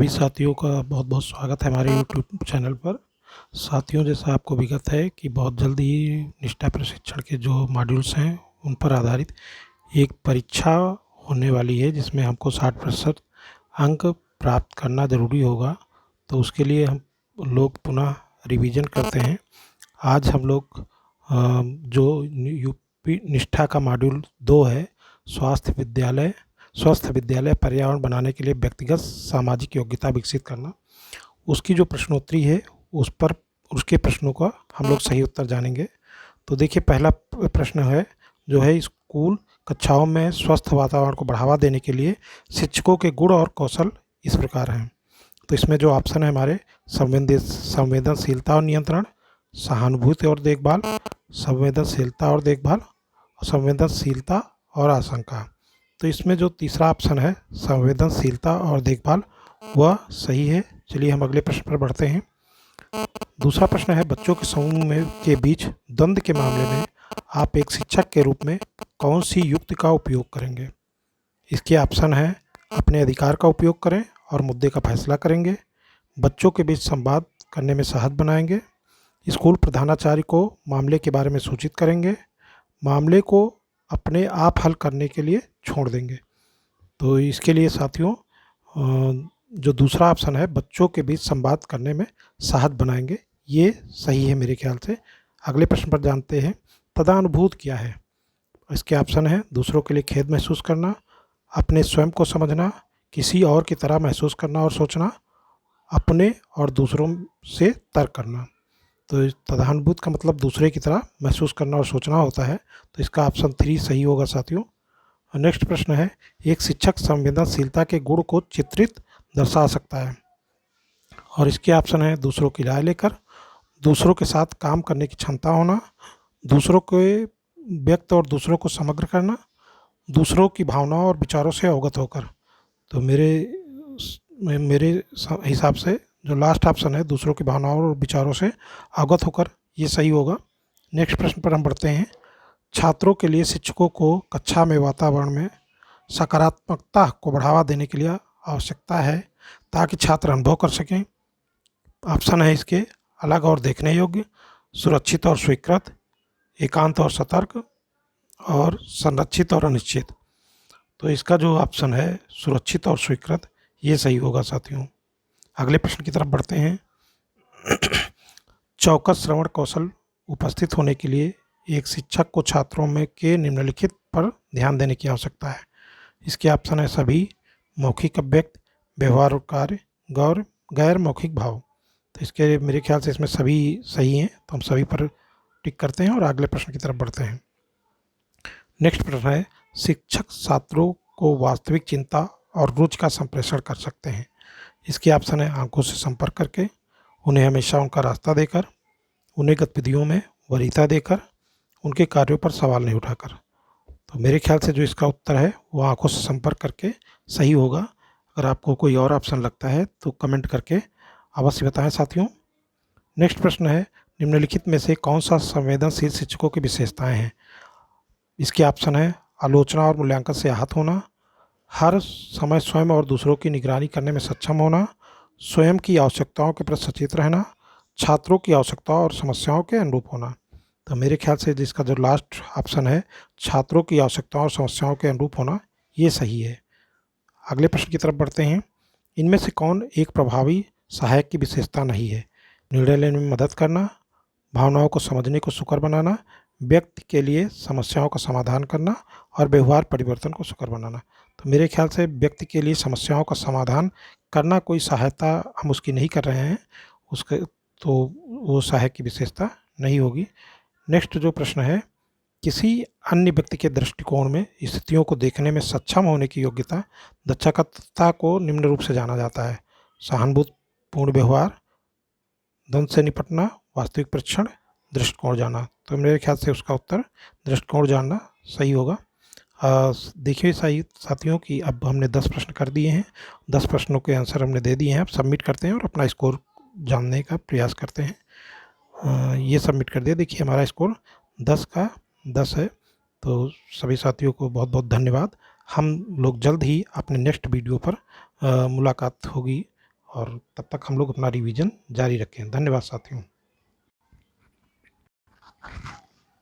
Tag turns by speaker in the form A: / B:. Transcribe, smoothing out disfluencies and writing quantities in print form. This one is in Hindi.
A: सभी साथियों का बहुत बहुत स्वागत है हमारे यूट्यूब चैनल पर। साथियों, जैसा आपको विगत है कि बहुत जल्द ही निष्ठा प्रशिक्षण के जो मॉड्यूल्स हैं उन पर आधारित एक परीक्षा होने वाली है, जिसमें हमको 60% अंक प्राप्त करना ज़रूरी होगा। तो उसके लिए हम लोग पुनः रिवीजन करते हैं। आज हम लोग जो यूपी निष्ठा का मॉड्यूल 2 है, स्वस्थ विद्यालय पर्यावरण बनाने के लिए व्यक्तिगत सामाजिक योग्यता विकसित करना, उसकी जो प्रश्नोत्तरी है उस पर उसके प्रश्नों का हम लोग सही उत्तर जानेंगे। तो देखिए, पहला प्रश्न है जो है, स्कूल कक्षाओं में स्वस्थ वातावरण को बढ़ावा देने के लिए शिक्षकों के गुण और कौशल इस प्रकार हैं। तो इसमें जो ऑप्शन है हमारे, संवेदनशीलता और नियंत्रण, सहानुभूति और देखभाल, संवेदनशीलता और देखभाल, संवेदनशीलता और आशंका। तो इसमें जो तीसरा ऑप्शन है संवेदनशीलता और देखभाल, वह सही है। चलिए हम अगले प्रश्न पर बढ़ते हैं। दूसरा प्रश्न है, बच्चों के समूह में के बीच द्वंद्व के मामले में आप एक शिक्षक के रूप में कौन सी युक्ति का उपयोग करेंगे? इसके ऑप्शन है, अपने अधिकार का उपयोग करें और मुद्दे का फैसला करेंगे, बच्चों के बीच संवाद करने में सहज बनाएंगे, स्कूल प्रधानाचार्य को मामले के बारे में सूचित करेंगे, मामले को अपने आप हल करने के लिए छोड़ देंगे। तो इसके लिए साथियों, जो दूसरा ऑप्शन है, बच्चों के बीच संवाद करने में सहज बनाएंगे, ये सही है मेरे ख्याल से। अगले प्रश्न पर जानते हैं, तदानुभूत क्या है? इसके ऑप्शन है, दूसरों के लिए खेद महसूस करना, अपने स्वयं को समझना, किसी और की तरह महसूस करना और सोचना, अपने और दूसरों से तर्क करना। तो तदानुभूत का मतलब दूसरे की तरह महसूस करना और सोचना होता है। तो इसका ऑप्शन 3 सही होगा साथियों। नेक्स्ट प्रश्न है, एक शिक्षक संवेदनशीलता के गुण को चित्रित दर्शा सकता है, और इसके ऑप्शन है, दूसरों की राय लेकर, दूसरों के साथ काम करने की क्षमता होना, दूसरों के व्यक्त और दूसरों को समग्र करना, दूसरों की भावनाओं और विचारों से अवगत होकर। तो मेरे हिसाब से जो लास्ट ऑप्शन है, दूसरों की भावनाओं और विचारों से अवगत होकर, ये सही होगा। नेक्स्ट प्रश्न पर हम बढ़ते हैं। छात्रों के लिए शिक्षकों को कक्षा में वातावरण में सकारात्मकता को बढ़ावा देने के लिए आवश्यकता है ताकि छात्र अनुभव कर सकें। ऑप्शन है इसके, अलग और देखने योग्य, सुरक्षित और स्वीकृत, एकांत और सतर्क, और संरक्षित और अनिश्चित। तो इसका जो ऑप्शन है, सुरक्षित और स्वीकृत, ये सही होगा साथियों। अगले प्रश्न की तरफ बढ़ते हैं। चौकस श्रवण कौशल उपस्थित होने के लिए एक शिक्षक को छात्रों में के निम्नलिखित पर ध्यान देने की आवश्यकता है। इसके ऑप्शन है, सभी, मौखिक अभिव्यक्ति, व्यवहार और कार्य, गैर मौखिक भाव। तो इसके मेरे ख्याल से इसमें सभी सही हैं, तो हम सभी पर टिक करते हैं और अगले प्रश्न की तरफ बढ़ते हैं। नेक्स्ट प्रश्न है, शिक्षक छात्रों को वास्तविक चिंता और रुचि का संप्रेषण कर सकते हैं। इसके ऑप्शन है, आंखों से संपर्क करके, उन्हें हमेशा उनका रास्ता देकर, उन्हें गतिविधियों में वरीयता देकर, उनके कार्यों पर सवाल नहीं उठाकर। तो मेरे ख्याल से जो इसका उत्तर है वो आंखों से संपर्क करके सही होगा। अगर आपको कोई और ऑप्शन लगता है तो कमेंट करके अवश्य बताएं साथियों। नेक्स्ट प्रश्न है, निम्नलिखित में से कौन सा संवेदनशील शिक्षकों की विशेषताएं हैं? इसके ऑप्शन है, आलोचना और मूल्यांकन से आहत होना, हर समय स्वयं और दूसरों की निगरानी करने में सक्षम होना, स्वयं की आवश्यकताओं के प्रति सचेत रहना, छात्रों की आवश्यकताओं और समस्याओं के अनुरूप होना। तो मेरे ख्याल से जिसका जो लास्ट ऑप्शन है, छात्रों की आवश्यकताओं और समस्याओं के अनुरूप होना, ये सही है। अगले प्रश्न की तरफ बढ़ते हैं। इनमें से कौन एक प्रभावी सहायक की विशेषता नहीं है? निर्णय लेने में मदद करना, भावनाओं को समझने को सुकर बनाना, व्यक्ति के लिए समस्याओं का समाधान करना, और व्यवहार परिवर्तन को सुकर बनाना। तो मेरे ख्याल से व्यक्ति के लिए समस्याओं का समाधान करना कोई सहायता हम उसकी नहीं कर रहे हैं, उसके तो वो सहायक की विशेषता नहीं होगी। नेक्स्ट जो प्रश्न है, किसी अन्य व्यक्ति के दृष्टिकोण में स्थितियों को देखने में सक्षम होने की योग्यता, दक्षता को निम्न रूप से जाना जाता है: सहानुभूतिपूर्ण व्यवहार, द्वंद्व से निपटना, वास्तविक परीक्षण, दृष्टिकोण जानना। तो मेरे ख्याल से उसका उत्तर दृष्टिकोण जानना सही होगा। देखिए सही साथियों कि अब हमने 10 प्रश्न कर दिए हैं, 10 प्रश्नों के आंसर हमने दे दिए हैं। अब सबमिट करते हैं और अपना स्कोर जानने का प्रयास करते हैं। ये सबमिट कर दिया। देखिए हमारा स्कोर 10 का 10 है। तो सभी साथियों को बहुत बहुत धन्यवाद। हम लोग जल्द ही अपने नेक्स्ट वीडियो पर मुलाकात होगी और तब तक हम लोग अपना रिवीजन जारी रखें। धन्यवाद साथियों।